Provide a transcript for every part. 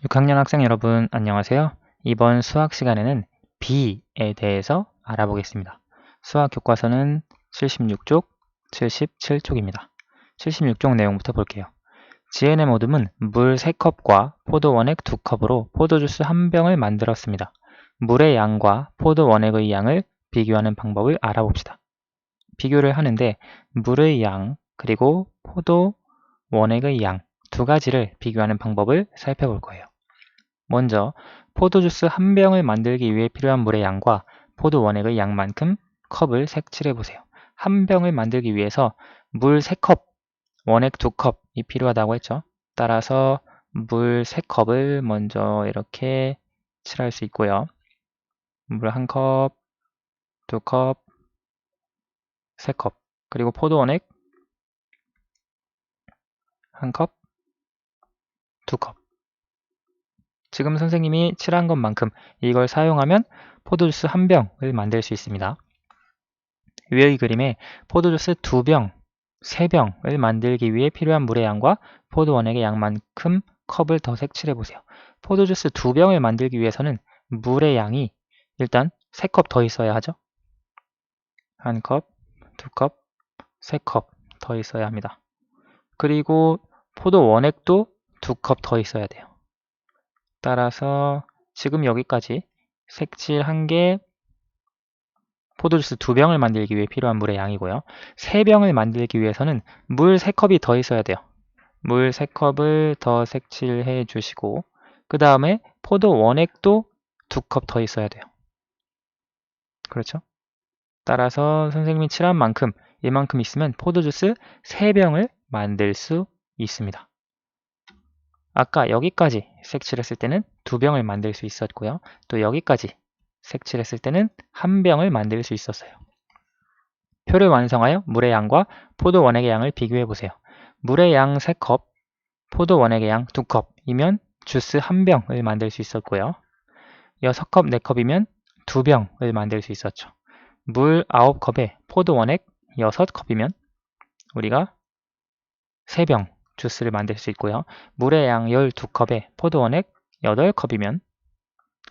6학년 학생 여러분, 안녕하세요. 이번 수학 시간에는 B에 대해서 알아보겠습니다. 수학 교과서는 76쪽, 77쪽입니다. 76쪽 내용부터 볼게요. GNM 오듬은 물 3컵과 포도 원액 2컵으로 포도주스 1병을 만들었습니다. 물의 양과 포도 원액의 양을 비교하는 방법을 알아봅시다. 비교를 하는데 물의 양 그리고 포도 원액의 양 두 가지를 비교하는 방법을 살펴볼 거예요. 먼저 포도주스 1병을 만들기 위해 필요한 물의 양과 포도 원액의 양만큼 컵을 색칠해 보세요. 1병을 만들기 위해서 물 3컵, 원액 2컵이 필요하다고 했죠. 따라서 물 3컵을 먼저 이렇게 칠할 수 있고요. 물 1컵, 2컵, 3컵, 그리고 포도 원액 1컵, 2컵. 지금 선생님이 칠한 것만큼 이걸 사용하면 포도주스 1병을 만들 수 있습니다. 위의 그림에 포도주스 2병, 3병을 만들기 위해 필요한 물의 양과 포도 원액의 양만큼 컵을 더 색칠해 보세요. 포도주스 2병을 만들기 위해서는 물의 양이 일단 3컵 더 있어야 하죠. 1컵, 2컵, 3컵 더 있어야 합니다. 그리고 포도 원액도 2컵 더 있어야 돼요. 따라서 지금 여기까지 색칠한 게 포도주스 2병을 만들기 위해 필요한 물의 양이고요. 3병을 만들기 위해서는 물 3컵이 더 있어야 돼요. 물 3컵을 더 색칠해 주시고 그 다음에 포도 원액도 2컵 더 있어야 돼요. 그렇죠? 따라서 선생님이 칠한 만큼 이만큼 있으면 포도주스 3병을 만들 수 있습니다. 아까 여기까지 색칠했을 때는 2병을 만들 수 있었고요. 또 여기까지 색칠했을 때는 1병을 만들 수 있었어요. 표를 완성하여 물의 양과 포도 원액의 양을 비교해 보세요. 물의 양 3컵, 포도 원액의 양 2컵이면 주스 1병을 만들 수 있었고요. 6컵, 4컵이면 2병을 만들 수 있었죠. 물 9컵에 포도 원액 6컵이면 우리가 3병 주스를 만들 수 있고요. 물의 양 12컵에 포도 원액 8컵이면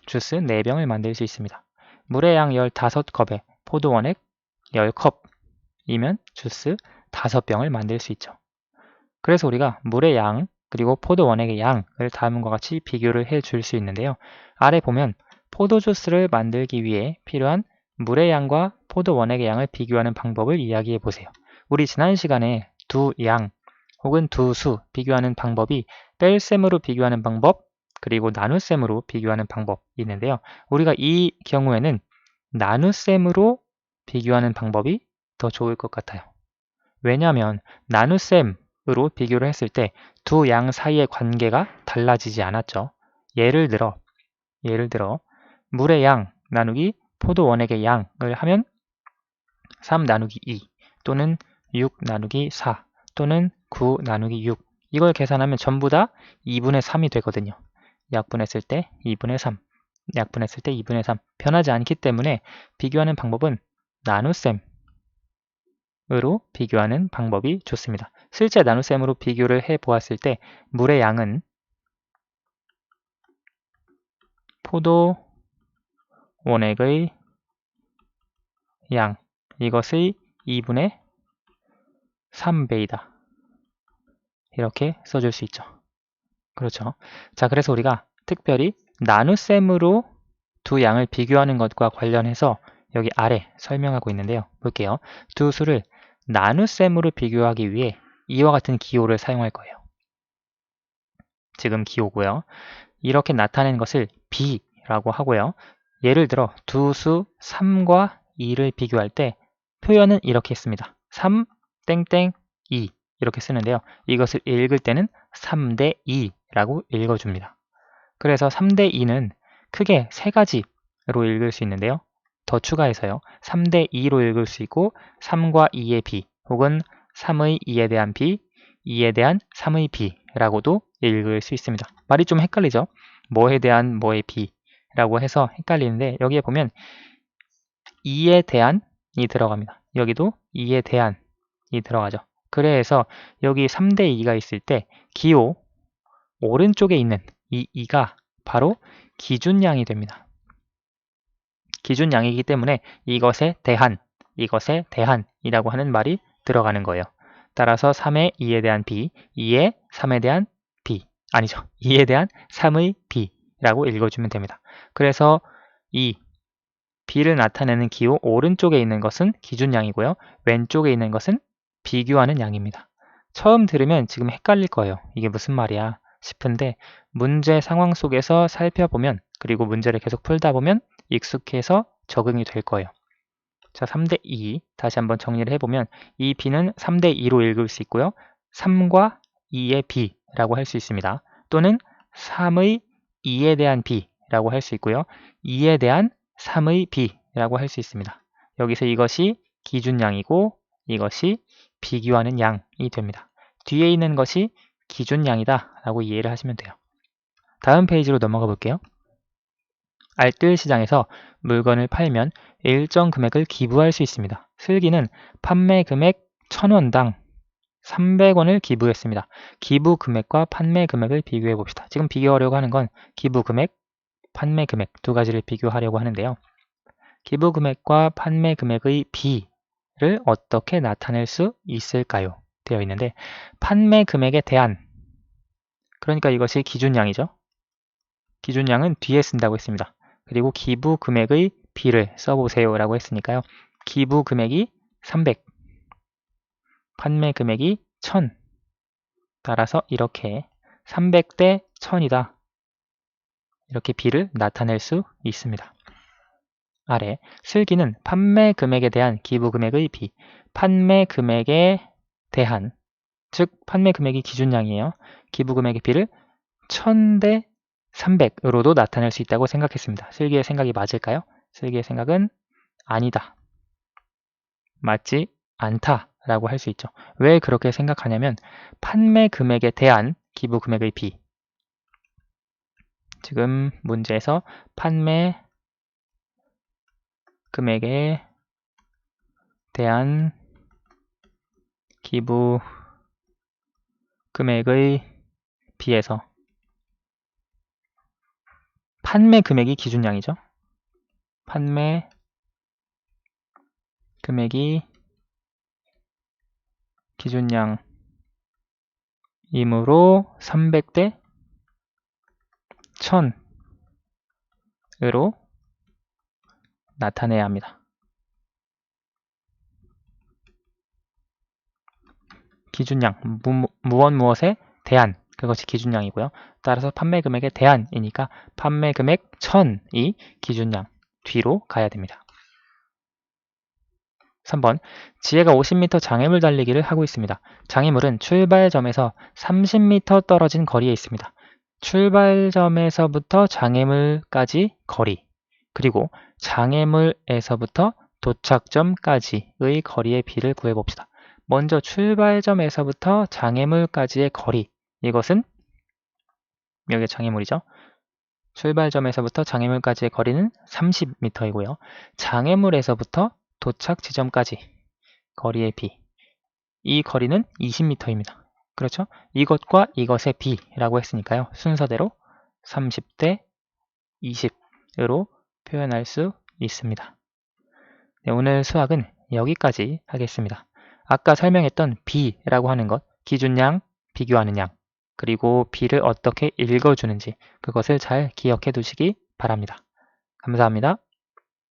주스 4병을 만들 수 있습니다. 물의 양 15컵에 포도 원액 10컵이면 주스 5병을 만들 수 있죠. 그래서 우리가 물의 양 그리고 포도 원액의 양을 다음과 같이 비교를 해 줄 수 있는데요. 아래 보면 포도 주스를 만들기 위해 필요한 물의 양과 포도 원액의 양을 비교하는 방법을 이야기해 보세요. 우리 지난 시간에 두 양 혹은 두 수 비교하는 방법이 뺄셈으로 비교하는 방법 그리고 나눗셈으로 비교하는 방법이 있는데요. 우리가 이 경우에는 나눗셈으로 비교하는 방법이 더 좋을 것 같아요. 왜냐하면 나눗셈으로 비교를 했을 때 두 양 사이의 관계가 달라지지 않았죠. 예를 들어 물의 양 나누기 포도 원액의 양을 하면 3 나누기 2 또는 6 나누기 4 또는 9 나누기 6 이걸 계산하면 전부 다 2분의 3이 되거든요. 약분했을 때 2분의 3 약분했을 때 2분의 3 변하지 않기 때문에 비교하는 방법은 나눗셈 으로 비교하는 방법이 좋습니다. 실제 나눗셈으로 비교를 해 보았을 때 물의 양은 포도 원액의 양 이것의 2분의 3배이다. 이렇게 써줄 수 있죠. 그렇죠. 자, 그래서 우리가 특별히 나눗셈으로 두 양을 비교하는 것과 관련해서 여기 아래 설명하고 있는데요. 볼게요. 두 수를 나눗셈으로 비교하기 위해 이와 같은 기호를 사용할 거예요. 지금 기호고요. 이렇게 나타낸 것을 B라고 하고요. 예를 들어 두 수 3과 2를 비교할 때 표현은 이렇게 했습니다. 3 땡땡 2 이렇게 쓰는데요. 이것을 읽을 때는 3대 2라고 읽어줍니다. 그래서 3대 2는 크게 세 가지로 읽을 수 있는데요. 더 추가해서요. 3대 2로 읽을 수 있고 3과 2의 B 혹은 3의 2에 대한 B, 2에 대한 3의 B라고도 읽을 수 있습니다. 말이 좀 헷갈리죠? 뭐에 대한 뭐의 B라고 해서 헷갈리는데 여기에 보면 2에 대한이 들어갑니다. 여기도 2에 대한이 들어가죠. 그래서 여기 3대 2가 있을 때 기호 오른쪽에 있는 이 2가 바로 기준량이 됩니다. 기준량이기 때문에 이것에 대한이라고 하는 말이 들어가는 거예요. 따라서 3의 2에 대한 b, 2의 3에 대한 b, 아니죠. 2에 대한 3의 b라고 읽어주면 됩니다. 그래서 이 b를 나타내는 기호 오른쪽에 있는 것은 기준량이고요. 왼쪽에 있는 것은 비교하는 양입니다. 처음 들으면 지금 헷갈릴 거예요. 이게 무슨 말이야 싶은데 문제 상황 속에서 살펴보면 그리고 문제를 계속 풀다 보면 익숙해서 적응이 될 거예요. 자, 3대 2 다시 한번 정리를 해보면 이 b는 3대 2로 읽을 수 있고요. 3과 2의 b라고 할 수 있습니다. 또는 3의 2에 대한 b라고 할 수 있고요. 2에 대한 3의 b라고 할 수 있습니다. 여기서 이것이 기준량이고 이것이 비교하는 양이 됩니다. 뒤에 있는 것이 기준량이다 라고 이해를 하시면 돼요. 다음 페이지로 넘어가 볼게요. 알뜰 시장에서 물건을 팔면 일정 금액을 기부할 수 있습니다. 슬기는 판매 금액 1,000원당 300원을 기부했습니다. 기부 금액과 판매 금액을 비교해 봅시다. 지금 비교하려고 하는 건 기부 금액, 판매 금액 두 가지를 비교하려고 하는데요. 기부 금액과 판매 금액의 비를 어떻게 나타낼 수 있을까요? 되어 있는데 판매 금액에 대한, 그러니까 이것이 기준량이죠. 기준량은 뒤에 쓴다고 했습니다. 그리고 기부 금액의 비를 써보세요 라고 했으니까요. 기부 금액이 300, 판매 금액이 1000. 따라서 이렇게 300대 1000이다. 이렇게 비를 나타낼 수 있습니다. 아래 슬기는 판매 금액에 대한 기부 금액의 비, 판매 금액에 대한, 즉 판매 금액이 기준량이에요. 기부 금액의 비를 1000대 300으로도 나타낼 수 있다고 생각했습니다. 슬기의 생각이 맞을까요? 슬기의 생각은 아니다. 맞지 않다 라고 할 수 있죠. 왜 그렇게 생각하냐면 판매 금액에 대한 기부 금액의 비, 지금 문제에서 판매 금액에 대한 기부 금액의 비에서 판매 금액이 기준량이죠. 판매 금액이 기준량이므로 300대 1000으로 나타내야 합니다. 기준량, 무엇에 대한, 그것이 기준량이고요. 따라서 판매 금액에 대한이니까 판매 금액 1000이 기준량, 뒤로 가야 됩니다. 3번, 지혜가 50m 장애물 달리기를 하고 있습니다. 장애물은 출발점에서 30m 떨어진 거리에 있습니다. 출발점에서부터 장애물까지 거리, 그리고 장애물에서부터 도착점까지의 거리의 비를 구해봅시다. 먼저 출발점에서부터 장애물까지의 거리, 이것은 여기 장애물이죠. 출발점에서부터 장애물까지의 거리는 30m이고요. 장애물에서부터 도착 지점까지 거리의 비, 이 거리는 20m입니다. 그렇죠? 이것과 이것의 비라고 했으니까요. 순서대로 30대 20으로 표현할 수 있습니다. 네, 오늘 수학은 여기까지 하겠습니다. 아까 설명했던 비라고 하는 것, 기준량, 비교하는 양, 그리고 비를 어떻게 읽어주는지 그것을 잘 기억해 두시기 바랍니다. 감사합니다.